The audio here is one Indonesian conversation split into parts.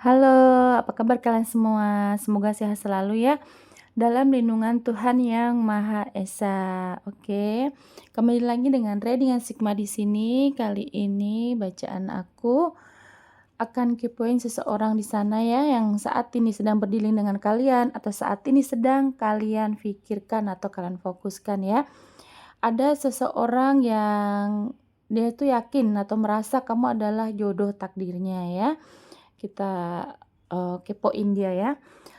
Halo, apa kabar kalian semua? Semoga sehat selalu ya, dalam lindungan Tuhan Yang Maha Esa. Oke, kembali lagi dengan reading and Sigma di sini. Kali ini bacaan aku akan kepoin seseorang di sana ya, yang saat ini sedang berdealing dengan kalian atau saat ini sedang kalian pikirkan atau kalian fokuskan ya. Ada seseorang yang dia tuh yakin atau merasa kamu adalah jodoh takdirnya ya. Kita, kepoin dia ya.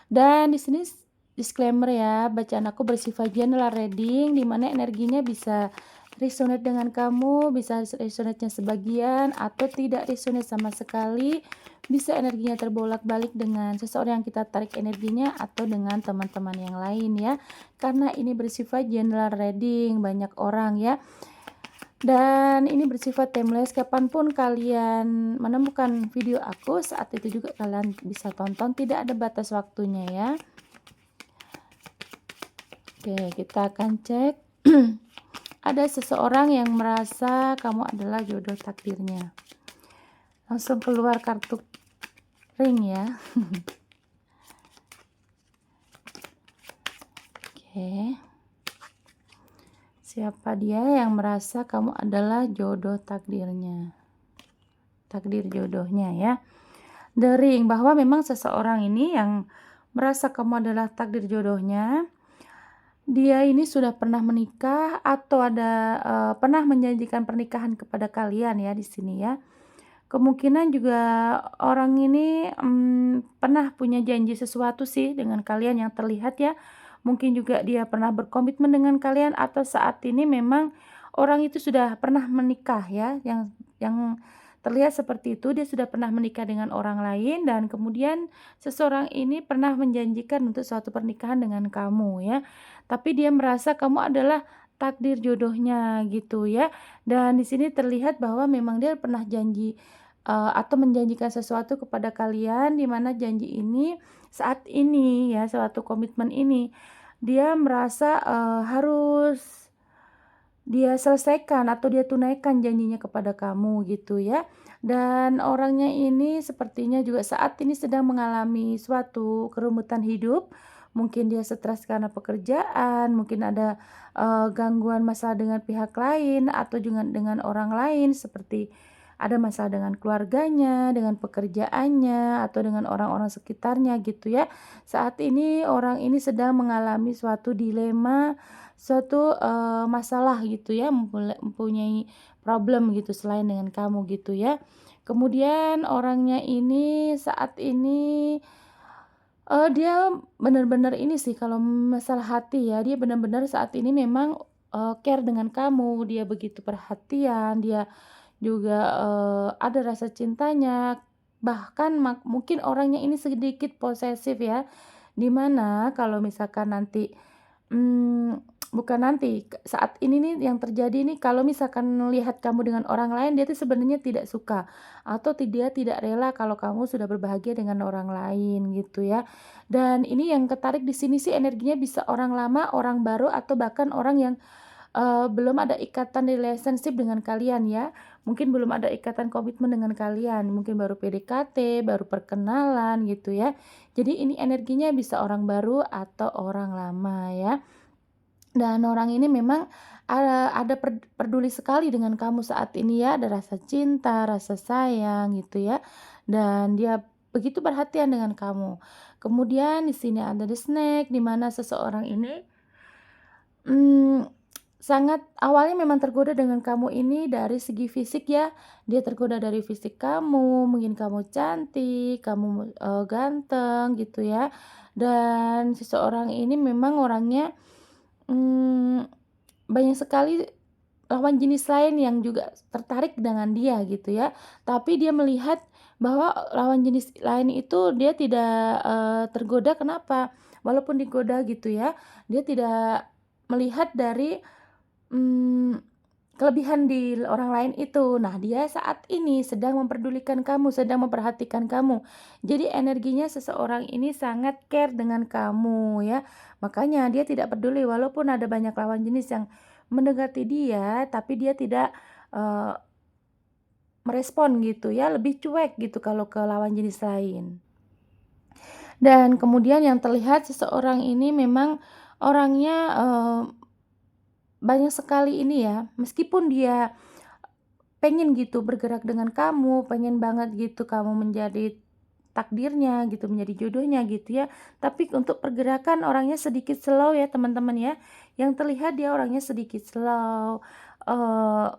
Dan di sini disclaimer ya, bacaan aku bersifat general reading, di mana energinya bisa resonate dengan kamu, bisa resonate-nya sebagian atau tidak resonate sama sekali. Bisa energinya terbolak-balik dengan seseorang yang kita tarik energinya atau dengan teman-teman yang lain ya. Karena ini bersifat general reading, banyak orang ya. Dan ini bersifat timeless, kapanpun kalian menemukan video aku, saat itu juga kalian bisa tonton, tidak ada batas waktunya ya. Oke, kita akan cek. Ada seseorang yang merasa kamu adalah jodoh takdirnya. Langsung keluar kartu ring ya. Oke. Siapa dia yang merasa kamu adalah jodoh takdirnya? Takdir jodohnya ya. The Ring, bahwa memang seseorang ini yang merasa kamu adalah takdir jodohnya. Dia ini sudah pernah menikah atau ada pernah menjanjikan pernikahan kepada kalian ya di sini ya. Kemungkinan juga orang ini pernah punya janji sesuatu sih dengan kalian yang terlihat ya. Mungkin juga dia pernah berkomitmen dengan kalian atau saat ini memang orang itu sudah pernah menikah ya, yang terlihat seperti itu. Dia sudah pernah menikah dengan orang lain dan kemudian seseorang ini pernah menjanjikan untuk suatu pernikahan dengan kamu ya. Tapi dia merasa kamu adalah takdir jodohnya gitu ya. Dan di sini terlihat bahwa memang dia pernah janji atau menjanjikan sesuatu kepada kalian, di mana janji ini saat ini ya, suatu komitmen ini dia merasa harus dia selesaikan atau dia tunaikan janjinya kepada kamu gitu ya. Dan orangnya ini sepertinya juga saat ini sedang mengalami suatu kerumitan hidup. Mungkin dia stres karena pekerjaan, mungkin ada gangguan masalah dengan pihak lain atau juga dengan orang lain, seperti ada masalah dengan keluarganya, dengan pekerjaannya atau dengan orang-orang sekitarnya gitu ya. Saat ini orang ini sedang mengalami suatu dilema, suatu masalah gitu ya, mempunyai problem gitu selain dengan kamu gitu ya. Kemudian orangnya ini saat ini dia benar-benar ini sih, kalau masalah hati ya, dia benar-benar saat ini memang care dengan kamu, dia begitu perhatian, dia juga ada rasa cintanya, bahkan mungkin orangnya ini sedikit posesif ya, di mana kalau misalkan nanti bukan nanti, saat ini nih yang terjadi nih, kalau misalkan melihat kamu dengan orang lain, dia tuh sebenarnya tidak suka atau dia tidak rela kalau kamu sudah berbahagia dengan orang lain gitu ya. Dan ini yang ketarik di sini sih energinya bisa orang lama, orang baru atau bahkan orang yang belum ada ikatan relationship dengan kalian ya. Mungkin belum ada ikatan komitmen dengan kalian, mungkin baru PDKT, baru perkenalan gitu ya. Jadi ini energinya bisa orang baru atau orang lama ya. Dan orang ini memang ada peduli sekali dengan kamu saat ini ya, ada rasa cinta, rasa sayang gitu ya. Dan dia begitu perhatian dengan kamu. Kemudian di sini ada the snake, di mana seseorang ini Mmm, sangat awalnya memang tergoda dengan kamu ini dari segi fisik ya, dia tergoda dari fisik kamu, mungkin kamu cantik, kamu ganteng gitu ya. Dan seseorang ini memang orangnya, mmm, banyak sekali lawan jenis lain yang juga tertarik dengan dia gitu ya. Tapi dia melihat bahwa lawan jenis lain itu dia tidak tergoda, kenapa? Walaupun digoda gitu ya, dia tidak melihat dari Mmm, kelebihan di orang lain itu. Nah, dia saat ini sedang memperdulikan kamu, sedang memperhatikan kamu. Jadi energinya seseorang ini sangat care dengan kamu ya. Makanya dia tidak peduli walaupun ada banyak lawan jenis yang mendekati dia, tapi dia tidak, eee, merespon gitu ya, lebih cuek gitu kalau ke lawan jenis lain. Dan kemudian yang terlihat seseorang ini memang orangnya, banyak sekali ini ya, meskipun dia pengen gitu bergerak dengan kamu, pengen banget gitu kamu menjadi takdirnya gitu, menjadi jodohnya gitu ya. Tapi untuk pergerakan orangnya sedikit slow ya teman-teman ya. Yang terlihat dia orangnya sedikit slow,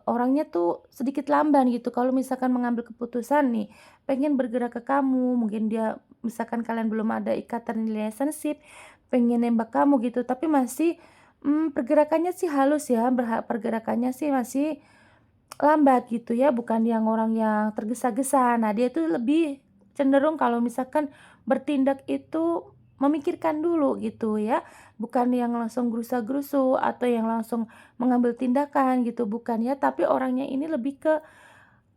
orangnya tuh sedikit lamban gitu kalau misalkan mengambil keputusan nih, pengen bergerak ke kamu, mungkin dia misalkan kalian belum ada ikatan relationship, pengen nembak kamu gitu, tapi masih, pergerakannya sih halus ya, pergerakannya sih masih lambat gitu ya, bukan yang orang yang tergesa-gesa. Nah, dia tuh lebih cenderung kalau misalkan bertindak itu memikirkan dulu gitu ya, bukan yang langsung gerusa-gerusu atau yang langsung mengambil tindakan gitu, bukan ya, tapi orangnya ini lebih ke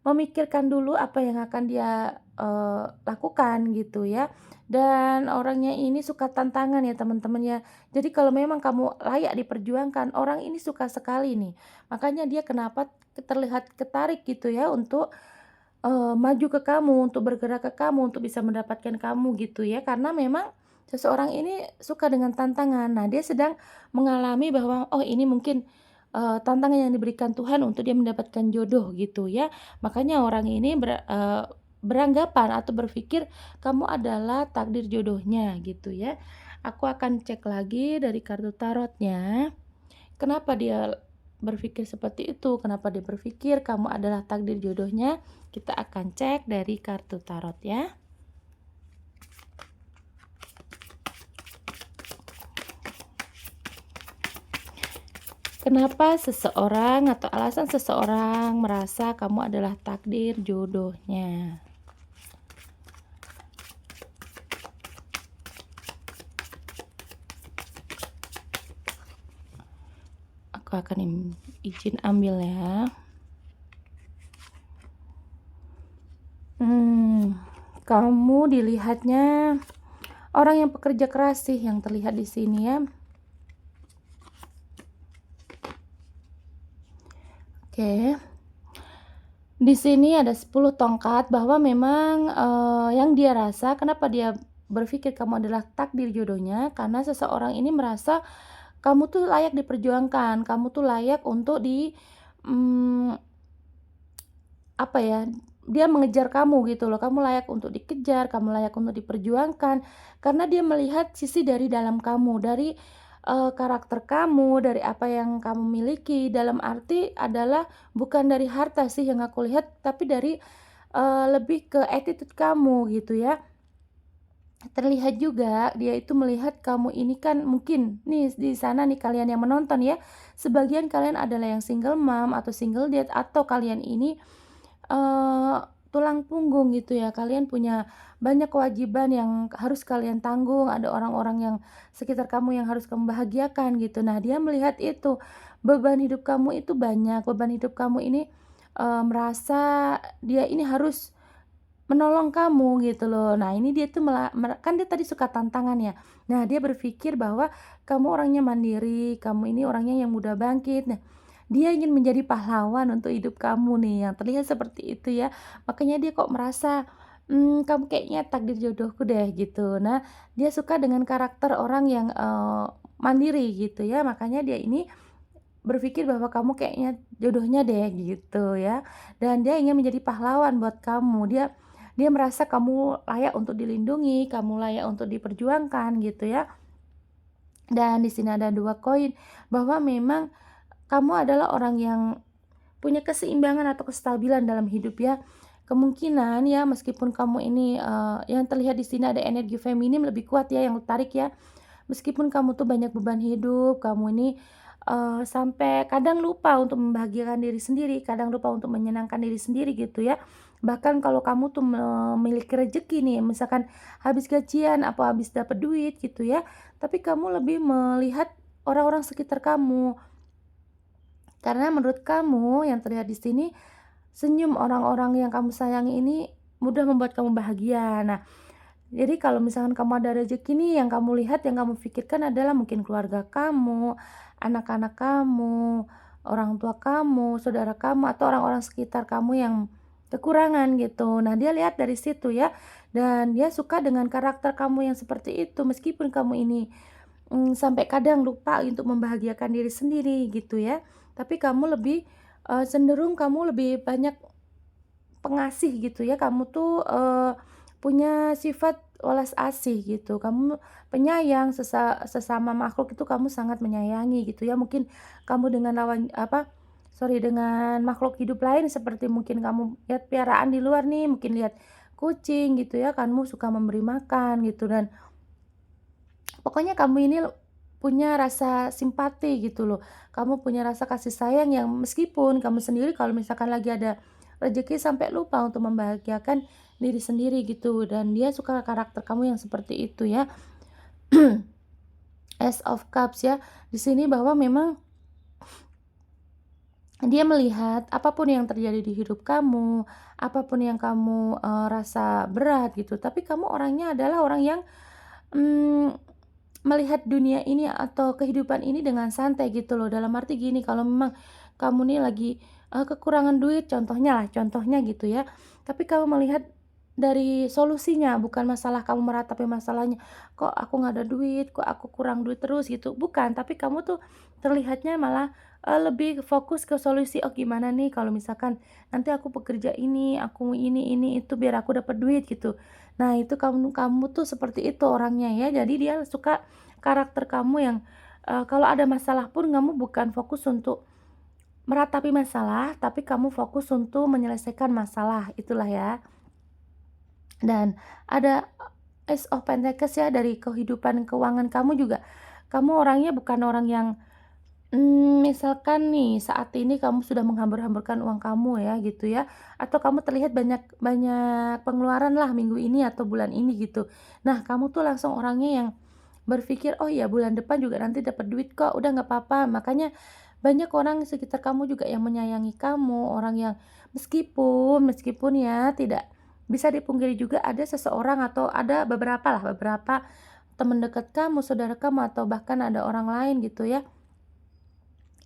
memikirkan dulu apa yang akan dia, lakukan gitu ya, dan orangnya ini suka tantangan ya teman-teman ya. Jadi kalau memang kamu layak diperjuangkan, orang ini suka sekali nih. Makanya dia kenapa terlihat ketarik gitu ya untuk, maju ke kamu, untuk bergerak ke kamu, untuk bisa mendapatkan kamu gitu ya. Karena memang seseorang ini suka dengan tantangan. Nah, dia sedang mengalami bahwa, oh ini mungkin, tantangan yang diberikan Tuhan untuk dia mendapatkan jodoh gitu ya. Makanya orang ini beranggapan atau berpikir kamu adalah takdir jodohnya gitu ya. Aku akan cek lagi dari kartu tarotnya, kenapa dia berpikir seperti itu, kenapa dia berpikir kamu adalah takdir jodohnya. Kita akan cek dari kartu tarot ya. Kenapa seseorang atau alasan seseorang merasa kamu adalah takdir jodohnya? Aku akan izin ambil ya. Kamu dilihatnya orang yang pekerja keras sih yang terlihat di sini ya. Oke. Di sini ada 10 tongkat bahwa memang, yang dia rasa kenapa dia berpikir kamu adalah takdir jodohnya, karena seseorang ini merasa kamu tuh layak diperjuangkan, kamu tuh layak untuk mmm, apa ya, dia mengejar kamu gitu loh, kamu layak untuk dikejar, kamu layak untuk diperjuangkan, karena dia melihat sisi dari dalam kamu, dari, karakter kamu, dari apa yang kamu miliki, dalam arti adalah bukan dari harta sih yang aku lihat, tapi dari, lebih ke attitude kamu gitu ya. Terlihat juga dia itu melihat kamu ini kan mungkin nih di sana nih kalian yang menonton ya, sebagian kalian adalah yang single mom atau single dad atau kalian ini tulang punggung gitu ya, kalian punya banyak kewajiban yang harus kalian tanggung, ada orang-orang yang sekitar kamu yang harus kamu bahagiakan gitu. Nah, dia melihat itu, beban hidup kamu itu banyak, beban hidup kamu ini, merasa dia ini harus menolong kamu gitu loh. Nah, ini dia tuh kan dia tadi suka tantangan ya. Nah, dia berpikir bahwa kamu orangnya mandiri, kamu ini orangnya yang mudah bangkit. Nah, dia ingin menjadi pahlawan untuk hidup kamu nih, yang terlihat seperti itu ya. Makanya dia kok merasa, kamu kayaknya takdir jodohku deh gitu. Nah, dia suka dengan karakter orang yang, mandiri gitu ya. Makanya dia ini berpikir bahwa kamu kayaknya jodohnya deh gitu ya. Dan dia ingin menjadi pahlawan buat kamu. Dia dia merasa kamu layak untuk dilindungi, kamu layak untuk diperjuangkan gitu ya. Dan di sini ada 2 koin, bahwa memang kamu adalah orang yang punya keseimbangan atau kestabilan dalam hidup ya. Kemungkinan ya meskipun kamu ini, yang terlihat di sini ada energi feminim lebih kuat ya yang tarik ya. Meskipun kamu tuh banyak beban hidup, kamu ini, sampai kadang lupa untuk membahagiakan diri sendiri, kadang lupa untuk menyenangkan diri sendiri gitu ya. Bahkan kalau kamu tuh memiliki rezeki nih, misalkan habis gajian apa habis dapat duit gitu ya, tapi kamu lebih melihat orang-orang sekitar kamu. Karena menurut kamu yang terlihat di sini, senyum orang-orang yang kamu sayangi ini mudah membuat kamu bahagia. Nah, jadi kalau misalkan kamu ada rezeki nih yang kamu lihat, yang kamu pikirkan adalah mungkin keluarga kamu, anak-anak kamu, orang tua kamu, saudara kamu, atau orang-orang sekitar kamu yang kekurangan gitu. Nah, dia lihat dari situ ya. Dan dia suka dengan karakter kamu yang seperti itu, meskipun kamu ini, sampai kadang lupa untuk membahagiakan diri sendiri gitu ya. Tapi kamu lebih, cenderung kamu lebih banyak pengasih gitu ya, kamu tuh, punya sifat welas asih gitu, kamu penyayang, sesama makhluk itu kamu sangat menyayangi gitu ya. Mungkin kamu dengan dengan makhluk hidup lain seperti mungkin kamu lihat piaraan di luar nih, mungkin lihat kucing gitu ya, kamu suka memberi makan gitu, dan pokoknya kamu ini punya rasa simpati gitu loh. Kamu punya rasa kasih sayang yang meskipun kamu sendiri kalau misalkan lagi ada rezeki sampai lupa untuk membahagiakan diri sendiri gitu, dan dia suka karakter kamu yang seperti itu ya. Ace of Cups ya. Di sini bahwa memang dia melihat apapun yang terjadi di hidup kamu, apapun yang kamu, rasa berat gitu, tapi kamu orangnya adalah orang yang, mmm melihat dunia ini atau kehidupan ini dengan santai gitu loh, dalam arti gini, kalau memang kamu nih lagi, kekurangan duit contohnya gitu ya, tapi kamu melihat dari solusinya, bukan masalah kamu meratapi masalahnya, "Kok aku nggak ada duit? Kok aku kurang duit terus?" Gitu, bukan, tapi kamu tuh terlihatnya malah, lebih fokus ke solusi, "Oh gimana nih kalau misalkan nanti aku bekerja ini, itu, biar aku dapat duit," gitu. Nah, itu kamu kamu tuh seperti itu orangnya ya. Jadi dia suka karakter kamu yang, kalau ada masalah pun kamu bukan fokus untuk meratapi masalah, tapi kamu fokus untuk menyelesaikan masalah, itulah ya. Dan ada Ace of Pentacles ya, dari kehidupan keuangan kamu juga, kamu orangnya bukan orang yang, misalkan nih saat ini kamu sudah menghambur-hamburkan uang kamu ya gitu ya, atau kamu terlihat banyak banyak pengeluaran lah minggu ini atau bulan ini gitu. Nah, kamu tuh langsung orangnya yang berpikir, "Oh ya bulan depan juga nanti dapat duit kok, udah nggak apa-apa." Makanya banyak orang sekitar kamu juga yang menyayangi kamu, orang yang meskipun meskipun ya tidak bisa dipungkiri juga ada seseorang atau ada beberapa teman dekat kamu, saudara kamu, atau bahkan ada orang lain gitu ya,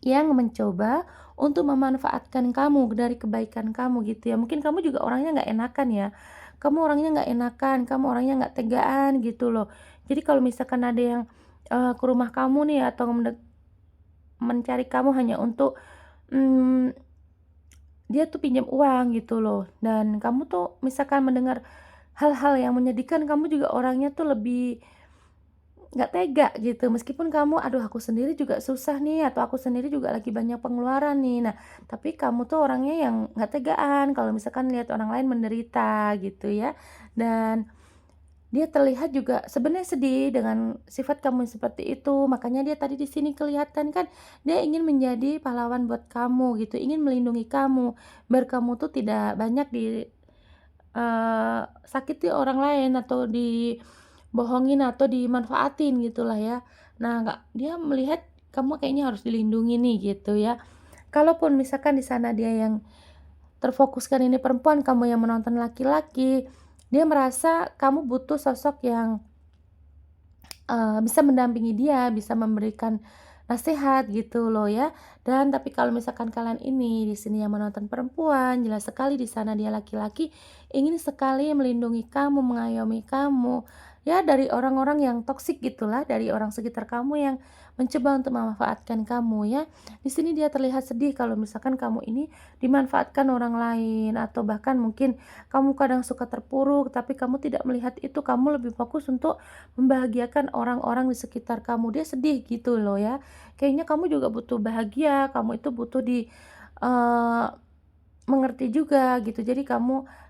yang mencoba untuk memanfaatkan kamu dari kebaikan kamu gitu ya. Mungkin kamu juga orangnya nggak enakan ya. Kamu orangnya nggak enakan, kamu orangnya nggak tegaan gitu loh. Jadi kalau misalkan ada yang, ke rumah kamu nih atau mencari kamu hanya untuk, mmm, dia tuh pinjam uang gitu loh, dan kamu tuh misalkan mendengar hal-hal yang menyedihkan, kamu juga orangnya tuh lebih nggak tega gitu, meskipun kamu, "Aduh aku sendiri juga susah nih," atau, "Aku sendiri juga lagi banyak pengeluaran nih." Nah, tapi kamu tuh orangnya yang nggak tegaan kalau misalkan lihat orang lain menderita gitu ya. Dan dia terlihat juga sebenarnya sedih dengan sifat kamu yang seperti itu, makanya dia tadi di sini kelihatan kan, dia ingin menjadi pahlawan buat kamu gitu, ingin melindungi kamu, biar kamu tuh tidak banyak sakiti orang lain atau dibohongin atau dimanfaatin gitulah ya. Nah, nggak, dia melihat kamu kayaknya harus dilindungi nih gitu ya. Kalaupun misalkan di sana dia yang terfokuskan ini perempuan, kamu yang menonton laki-laki, dia merasa kamu butuh sosok yang bisa mendampingi dia, bisa memberikan nasihat gitu loh ya. Dan tapi kalau misalkan kalian ini di sini yang menonton perempuan, jelas sekali di sana dia laki-laki, ingin sekali melindungi kamu, mengayomi kamu, ya dari orang-orang yang toksik gitulah, dari orang sekitar kamu yang mencoba untuk memanfaatkan kamu ya. Di sini dia terlihat sedih kalau misalkan kamu ini dimanfaatkan orang lain, atau bahkan mungkin kamu kadang suka terpuruk, tapi kamu tidak melihat itu, kamu lebih fokus untuk membahagiakan orang-orang di sekitar kamu. Dia sedih gitu loh ya. Kayaknya kamu juga butuh bahagia, kamu itu butuh eee, mengerti juga gitu. Jadi kamu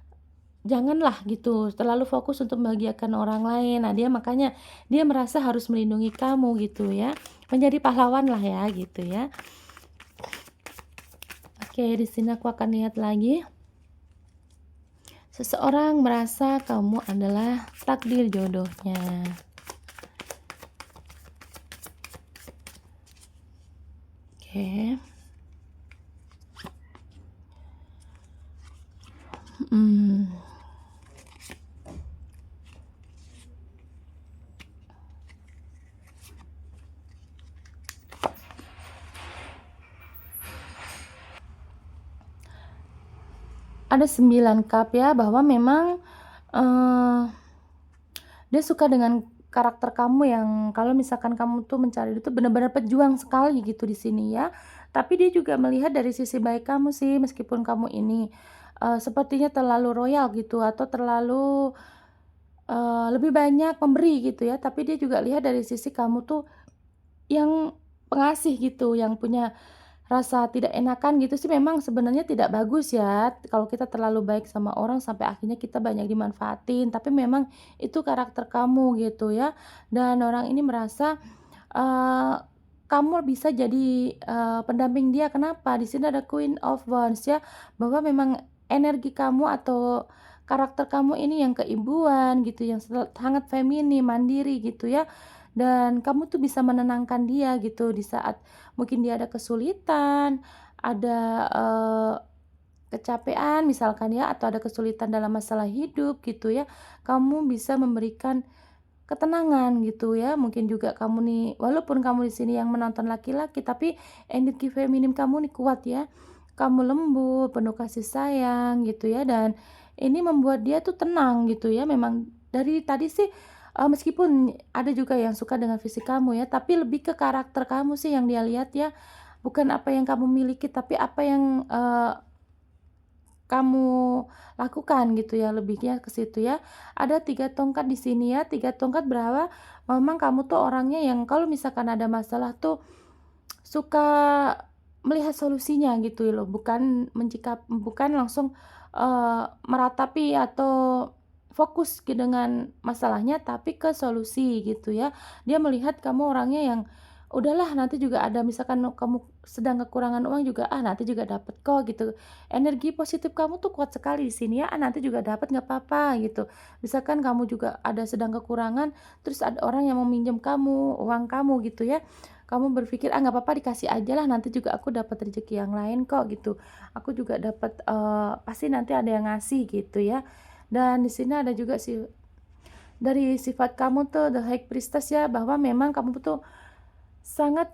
janganlah gitu terlalu fokus untuk membahagiakan orang lain. Nah, dia makanya dia merasa harus melindungi kamu gitu ya. Menjadi pahlawan lah ya gitu ya. Oke, di sini aku akan lihat lagi. Seseorang merasa kamu adalah takdir jodohnya. Oke. Mhm. Ada 9 cup ya, bahwa memang, eee, dia suka dengan karakter kamu yang kalau misalkan kamu tuh mencari dia tuh benar-benar pejuang sekali gitu di sini ya. Tapi dia juga melihat dari sisi baik kamu sih meskipun kamu ini, sepertinya terlalu royal gitu atau terlalu, lebih banyak memberi gitu ya, tapi dia juga lihat dari sisi kamu tuh yang pengasih gitu, yang punya rasa tidak enakan gitu sih memang sebenarnya tidak bagus ya, kalau kita terlalu baik sama orang sampai akhirnya kita banyak dimanfaatin, tapi memang itu karakter kamu gitu ya. Dan orang ini merasa, eee, kamu bisa jadi, pendamping dia. Kenapa? Di sini ada Queen of Wands ya, bahwa memang energi kamu atau karakter kamu ini yang keibuan gitu, yang sangat feminin, mandiri gitu ya, dan kamu tuh bisa menenangkan dia gitu di saat mungkin dia ada kesulitan, ada, kecapean misalkan ya, atau ada kesulitan dalam masalah hidup gitu ya, kamu bisa memberikan ketenangan gitu ya. Mungkin juga kamu nih walaupun kamu di sini yang menonton laki-laki, tapi energi feminim kamu nih kuat ya. Kamu lembut, penuh kasih sayang gitu ya, dan ini membuat dia tuh tenang gitu ya. Memang dari tadi sih, meskipun ada juga yang suka dengan fisik kamu ya, tapi lebih ke karakter kamu sih yang dia lihat ya. Bukan apa yang kamu miliki, tapi apa yang, kamu lakukan gitu ya, lebihnya ke situ ya. Ada 3 tongkat di sini ya, 3 tongkat berapa memang kamu tuh orangnya yang kalau misalkan ada masalah tuh suka melihat solusinya gitu loh, bukan langsung, meratapi atau fokus dengan masalahnya, tapi ke solusi gitu ya. Dia melihat kamu orangnya yang, "Udahlah nanti juga ada," misalkan kamu sedang kekurangan uang juga, "Ah, nanti juga dapat kok," gitu. Energi positif kamu tuh kuat sekali di sini ya, "Ah, nanti juga dapat nggak apa-apa," gitu. Misalkan kamu juga ada sedang kekurangan, terus ada orang yang mau minjem kamu, uang kamu gitu ya, kamu berpikir, "Ah, nggak apa-apa dikasih aja lah, nanti juga aku dapat rezeki yang lain kok," gitu. Aku juga dapat, pasti nanti ada yang ngasih gitu ya. Dan di sini ada juga dari sifat kamu tuh The High Priestess ya, bahwa memang kamu tuh sangat,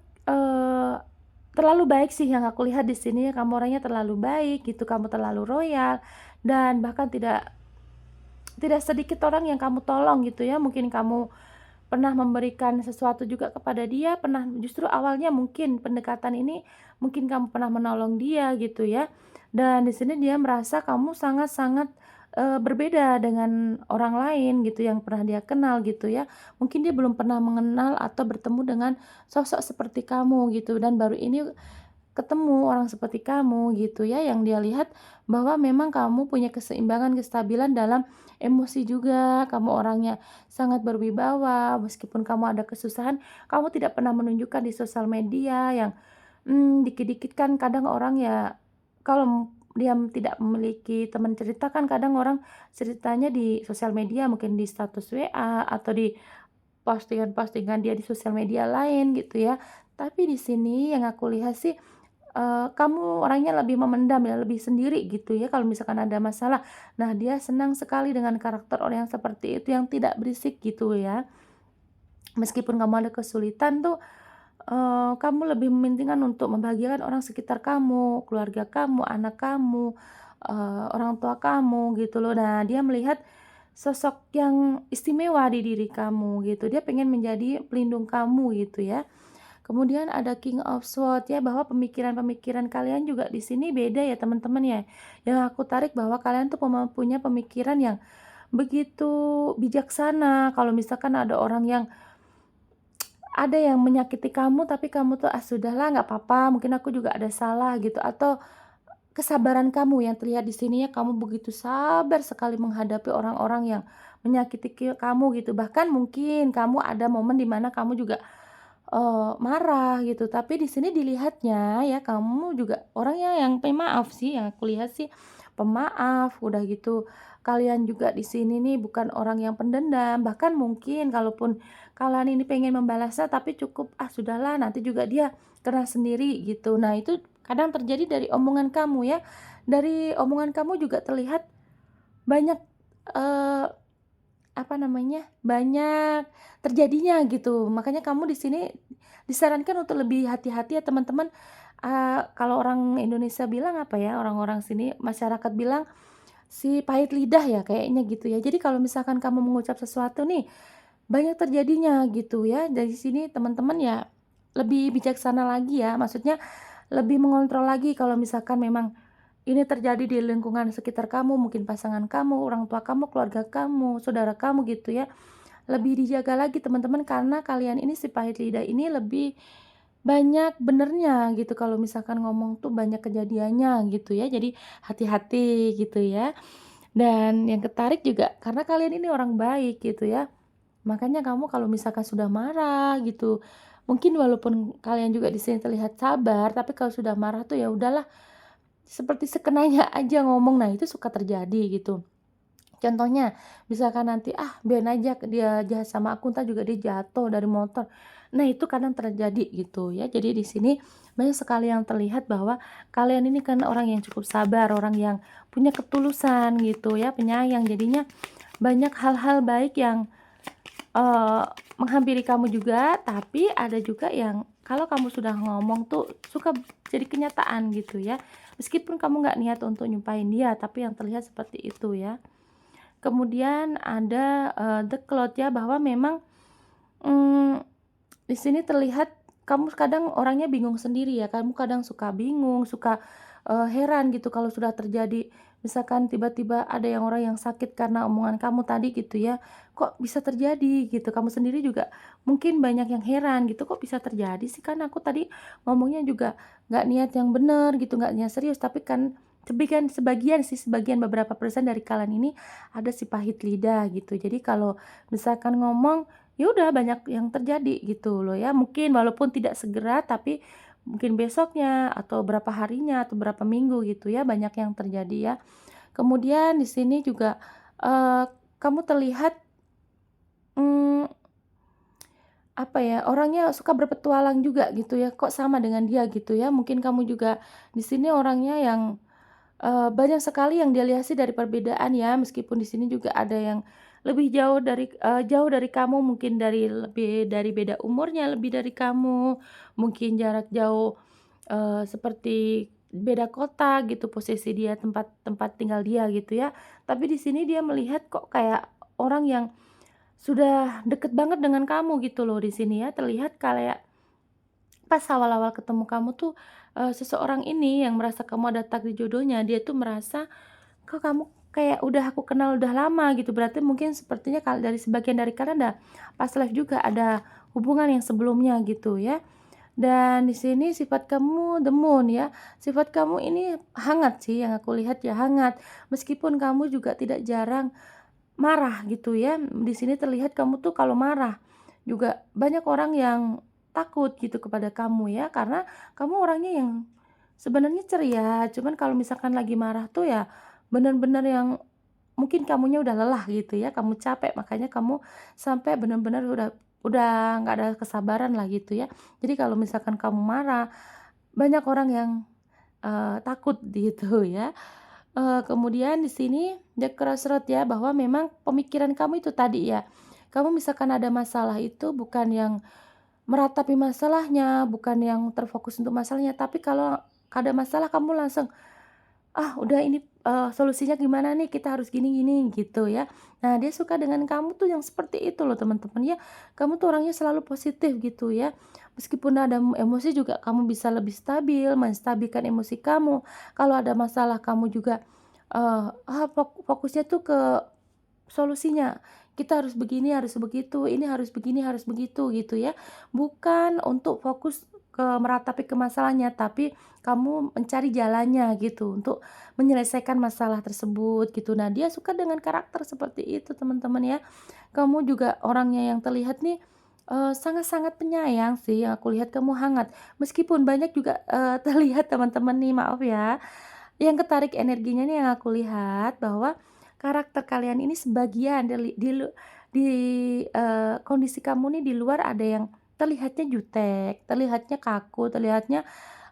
terlalu baik sih yang aku lihat di sini ya, kamu orangnya terlalu baik gitu, kamu terlalu royal, dan bahkan tidak tidak sedikit orang yang kamu tolong gitu ya. Mungkin kamu pernah memberikan sesuatu juga kepada dia, pernah justru awalnya mungkin pendekatan ini, mungkin kamu pernah menolong dia gitu ya. Dan di sini dia merasa kamu sangat-sangat, berbeda dengan orang lain gitu yang pernah dia kenal gitu ya. Mungkin dia belum pernah mengenal atau bertemu dengan sosok seperti kamu gitu, dan baru ini ketemu orang seperti kamu gitu ya, yang dia lihat bahwa memang kamu punya keseimbangan, kestabilan dalam emosi juga, kamu orangnya sangat berwibawa, meskipun kamu ada kesusahan, kamu tidak pernah menunjukkan di sosial media yang, dikit-dikit kan kadang orang ya, kalau dia tidak memiliki teman cerita kan kadang orang ceritanya di sosial media, mungkin di status WA atau di postingan-postingan dia di sosial media lain gitu ya. Tapi di sini yang aku lihat sih, kamu orangnya lebih memendam ya, lebih sendiri gitu ya kalau misalkan ada masalah. Nah, dia senang sekali dengan karakter orang yang seperti itu, yang tidak berisik gitu ya. Meskipun kamu ada kesulitan tuh, kamu lebih mementingkan untuk membahagiakan orang sekitar kamu, keluarga kamu, anak kamu, orang tua kamu gitu loh. Nah, dia melihat sosok yang istimewa di diri kamu gitu, dia pengen menjadi pelindung kamu gitu ya. Kemudian ada King of Swords ya, bahwa pemikiran-pemikiran kalian juga di sini beda ya teman-teman ya. Yang aku tarik bahwa kalian tuh punya pemikiran yang begitu bijaksana. Kalau misalkan ada yang menyakiti kamu, tapi kamu tuh, "Ah, sudahlah nggak apa-apa, mungkin aku juga ada salah," gitu. Atau kesabaran kamu yang terlihat di sini ya, kamu begitu sabar sekali menghadapi orang-orang yang menyakiti kamu gitu. Bahkan mungkin kamu ada momen di mana kamu juga marah gitu, tapi di sini dilihatnya ya kamu juga orangnya yang pemaaf sih, yang aku lihat sih pemaaf, udah gitu kalian juga di sini nih bukan orang yang pendendam, bahkan mungkin kalaupun kalian ini pengen membalasnya tapi cukup, "Ah, sudahlah nanti juga dia kena sendiri," gitu. Nah, itu kadang terjadi dari omongan kamu ya, dari omongan kamu juga terlihat banyak, eee apa namanya, banyak terjadinya gitu. Makanya kamu di sini disarankan untuk lebih hati-hati ya teman-teman, kalau orang Indonesia bilang apa ya, orang-orang sini masyarakat bilang, si pahit lidah ya kayaknya gitu ya. Jadi kalau misalkan kamu mengucap sesuatu nih, banyak terjadinya gitu ya. Dari sini teman-teman ya lebih bijaksana lagi ya, maksudnya lebih mengontrol lagi kalau misalkan memang ini terjadi di lingkungan sekitar kamu, mungkin pasangan kamu, orang tua kamu, keluarga kamu, saudara kamu gitu ya. Lebih dijaga lagi teman-teman karena kalian ini si pahit lidah ini lebih banyak benernya gitu kalau misalkan ngomong tuh banyak kejadiannya gitu ya. Jadi hati-hati gitu ya. Dan yang ketarik juga karena kalian ini orang baik gitu ya. Makanya kamu kalau misalkan sudah marah gitu, mungkin walaupun kalian juga di sini terlihat sabar, tapi kalau sudah marah tuh ya udahlah seperti sekenanya aja ngomong. Nah, itu suka terjadi gitu. Contohnya, misalkan nanti, "Ah, biarin aja dia jahat sama aku, entar juga dia jatuh dari motor." Nah, itu kadang terjadi gitu ya. Jadi di sini banyak sekali yang terlihat bahwa kalian ini kan orang yang cukup sabar, orang yang punya ketulusan gitu ya, penyayang. Jadinya banyak hal-hal baik yang, eee, menghampiri kamu juga, tapi ada juga yang kalau kamu sudah ngomong tuh suka jadi kenyataan gitu ya. Meskipun kamu nggak niat untuk nyumpahin dia, tapi yang terlihat seperti itu ya. Kemudian ada, the cloud ya, bahwa memang, mmm, di sini terlihat kamu kadang orangnya bingung sendiri ya, kamu kadang suka bingung, suka, heran gitu kalau sudah terjadi misalkan tiba-tiba ada yang orang yang sakit karena omongan kamu tadi gitu ya, kok bisa terjadi gitu, kamu sendiri juga mungkin banyak yang heran gitu, kok bisa terjadi sih, kan aku tadi ngomongnya juga nggak niat yang bener gitu, nggak niat serius, sebagian sih, sebagian beberapa persen dari kalian ini ada si pahit lidah gitu. Jadi kalau misalkan ngomong, ya udah banyak yang terjadi gitu loh ya. Mungkin walaupun tidak segera, tapi mungkin besoknya atau berapa harinya atau berapa minggu gitu ya, banyak yang terjadi ya. Kemudian di sini juga, eee, kamu terlihat, mmm, apa ya, orangnya suka berpetualang juga gitu ya, kok sama dengan dia gitu ya. Mungkin kamu juga di sini orangnya yang banyak sekali yang dilihat dari perbedaan ya, meskipun di sini juga ada yang lebih jauh dari kamu, mungkin lebih dari beda umurnya, lebih dari kamu, mungkin jarak jauh, seperti beda kota gitu, posisi dia, tempat tempat tinggal dia gitu ya. Tapi di sini dia melihat kok kayak orang yang sudah deket banget dengan kamu gitu loh di sini ya, terlihat kayak pas awal-awal ketemu kamu tuh, seseorang ini yang merasa kamu ada takdir jodohnya, dia tuh merasa, "Kok kamu kayak udah aku kenal udah lama," gitu. Berarti mungkin sepertinya dari sebagian dari kalian ada past life juga, ada hubungan yang sebelumnya gitu ya. Dan di sini sifat kamu the moon ya, sifat kamu ini hangat sih yang aku lihat ya, hangat. Meskipun kamu juga tidak jarang marah gitu ya, di sini terlihat kamu tuh kalau marah juga banyak orang yang takut gitu kepada kamu ya, karena kamu orangnya yang sebenarnya ceria, cuman kalau misalkan lagi marah tuh ya bener-bener yang mungkin kamunya udah lelah gitu ya, kamu capek makanya kamu sampai bener-bener udah nggak ada kesabaran lah gitu ya. Jadi kalau misalkan kamu marah, banyak orang yang, takut gitu ya. Kemudian di sini The Crossroad ya, bahwa memang pemikiran kamu itu tadi ya, kamu misalkan ada masalah itu bukan yang meratapi masalahnya, bukan yang terfokus untuk masalahnya, tapi kalau ada masalah kamu langsung, "Ah, udah ini, solusinya gimana nih? Kita harus gini gini," gitu ya. Nah, dia suka dengan kamu tuh yang seperti itu loh teman-teman ya. Kamu tuh orangnya selalu positif gitu ya. Meskipun ada emosi juga kamu bisa lebih stabil, menstabilkan emosi kamu. Kalau ada masalah kamu juga, fokusnya tuh ke solusinya. Kita harus begini, harus begitu, ini harus begini, harus begitu, gitu ya. Bukan untuk fokus meratapi ke masalahnya, tapi kamu mencari jalannya gitu untuk menyelesaikan masalah tersebut gitu. Nah, dia suka dengan karakter seperti itu, teman-teman ya. Kamu juga orangnya yang terlihat nih, sangat-sangat penyayang sih, yang aku lihat kamu hangat. Meskipun banyak juga, terlihat teman-teman nih, maaf ya, yang ketarik energinya nih yang aku lihat bahwa karakter kalian ini sebagian di, kondisi kamu nih di luar ada yang terlihatnya jutek, terlihatnya kaku, terlihatnya,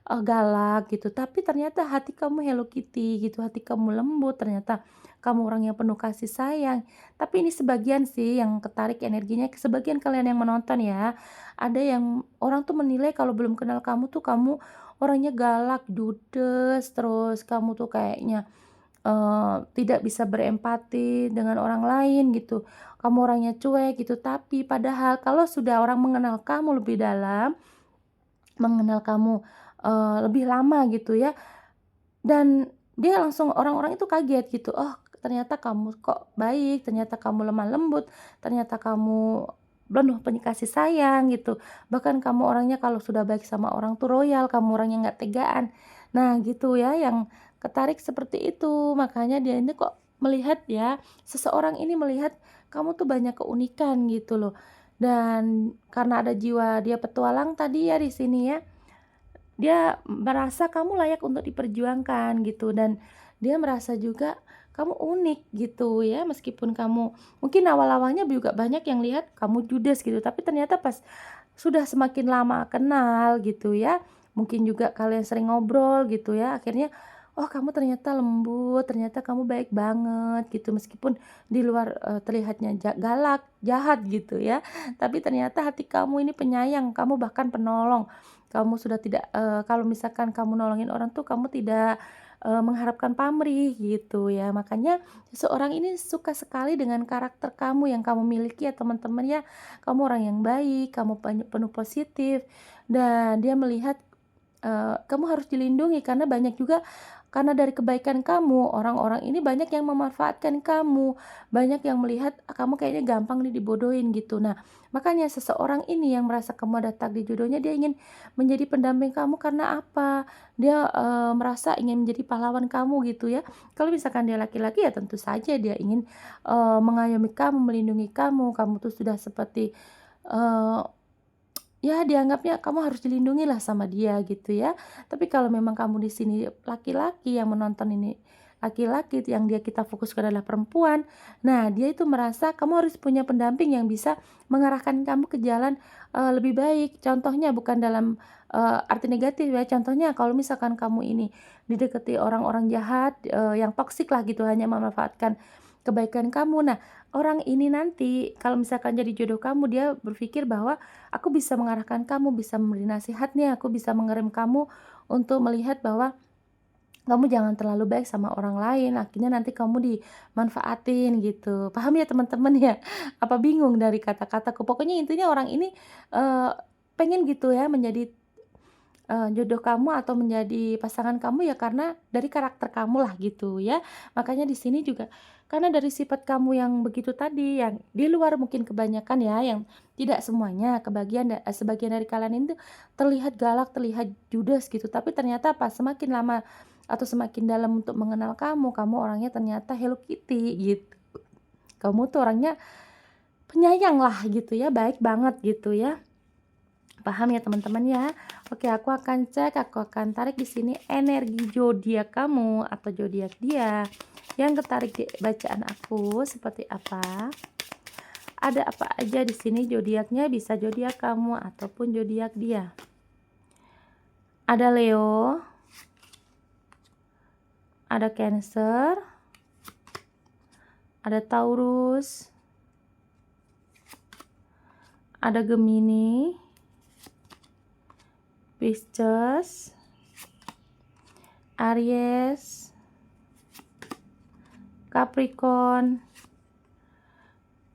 galak gitu, tapi ternyata hati kamu Hello Kitty gitu, hati kamu lembut, ternyata kamu orang yang penuh kasih sayang. Tapi ini sebagian sih yang ketarik energinya, sebagian kalian yang menonton ya. Ada yang orang tuh menilai kalau belum kenal kamu tuh kamu orangnya galak, judes, terus kamu tuh kayaknya, tidak bisa berempati dengan orang lain gitu, kamu orangnya cuek gitu. Tapi padahal kalau sudah orang mengenal kamu lebih dalam, mengenal kamu, lebih lama gitu ya, dan dia langsung orang-orang itu kaget gitu, "Oh, ternyata kamu kok baik, ternyata kamu lemah lembut, ternyata kamu penuh kasih sayang," gitu. Bahkan kamu orangnya kalau sudah baik sama orang tuh royal, kamu orangnya nggak tegaan. Nah gitu ya, yang ketarik seperti itu. Makanya dia ini kok melihat ya, seseorang ini melihat kamu tuh banyak keunikan gitu loh. Dan karena ada jiwa dia petualang tadi ya di sini ya, dia merasa kamu layak untuk diperjuangkan gitu, dan dia merasa juga kamu unik gitu ya, meskipun kamu mungkin awal-awalnya juga banyak yang lihat kamu judes gitu, tapi ternyata pas sudah semakin lama kenal gitu ya, mungkin juga kalian sering ngobrol gitu ya, akhirnya, oh kamu ternyata lembut, ternyata kamu baik banget gitu, meskipun di luar, terlihatnya galak, jahat gitu ya, tapi ternyata hati kamu ini penyayang, kamu bahkan penolong. Kamu sudah tidak, kalau misalkan kamu nolongin orang tuh kamu tidak, mengharapkan pamrih gitu ya. Makanya seseorang ini suka sekali dengan karakter kamu yang kamu miliki ya teman-teman ya. Kamu orang yang baik, kamu penuh positif, dan dia melihat kamu harus dilindungi karena banyak juga, karena dari kebaikan kamu, orang-orang ini banyak yang memanfaatkan kamu, banyak yang melihat, "Ah, kamu kayaknya gampang nih dibodohin," gitu. Nah, makanya seseorang ini yang merasa kamu ada takdir jodohnya, dia ingin menjadi pendamping kamu karena apa? Dia, merasa ingin menjadi pahlawan kamu gitu ya. Kalau misalkan dia laki-laki ya tentu saja dia ingin, mengayomi kamu, melindungi kamu, kamu tuh sudah seperti, eee ya dianggapnya kamu harus dilindungi lah sama dia gitu ya. Tapi kalau memang kamu di sini laki-laki yang menonton ini, laki-laki yang dia kita fokuskan adalah perempuan, nah dia itu merasa kamu harus punya pendamping yang bisa mengarahkan kamu ke jalan, lebih baik. Contohnya bukan dalam, arti negatif ya, contohnya kalau misalkan kamu ini didekati orang-orang jahat, yang toksik lah gitu, hanya memanfaatkan kebaikan kamu. Nah, orang ini nanti kalau misalkan jadi jodoh kamu, dia berpikir bahwa aku bisa mengarahkan kamu, bisa memberi nasihat nih, aku bisa mengerem kamu untuk melihat bahwa kamu jangan terlalu baik sama orang lain, akhirnya nanti kamu dimanfaatin gitu. Paham ya teman-teman ya? Apa bingung dari kata-kataku? Pokoknya intinya orang ini, eee, pengen gitu ya menjadi jodoh kamu atau menjadi pasangan kamu ya karena dari karakter kamu lah gitu ya. Makanya di sini juga karena dari sifat kamu yang begitu tadi, yang di luar mungkin kebanyakan ya, yang tidak semuanya, sebagian dari kalian ini tuh terlihat galak, terlihat judes gitu, tapi ternyata pas semakin lama atau semakin dalam untuk mengenal kamu, kamu orangnya ternyata Hello Kitty gitu. Kamu tuh orangnya penyayang lah gitu ya, baik banget gitu ya. Paham ya teman-teman ya? Oke, aku akan cek, aku akan tarik di sini energi zodiak kamu atau zodiak dia. Yang ketarik di bacaan aku seperti apa? Ada apa aja di sini zodiaknya, bisa zodiak kamu ataupun zodiak dia. Ada Leo, ada Cancer, ada Taurus, ada Gemini, Pisces, Aries, Capricorn,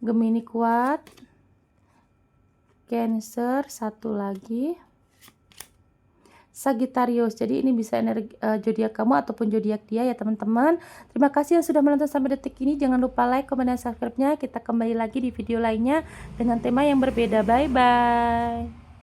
Gemini kuat, Cancer, satu lagi, Sagittarius. Jadi ini bisa energi zodiak kamu ataupun zodiak dia ya teman-teman. Terima kasih yang sudah menonton sampai detik ini. Jangan lupa like, komen, dan subscribe-nya. Kita kembali lagi di video lainnya dengan tema yang berbeda. Bye bye.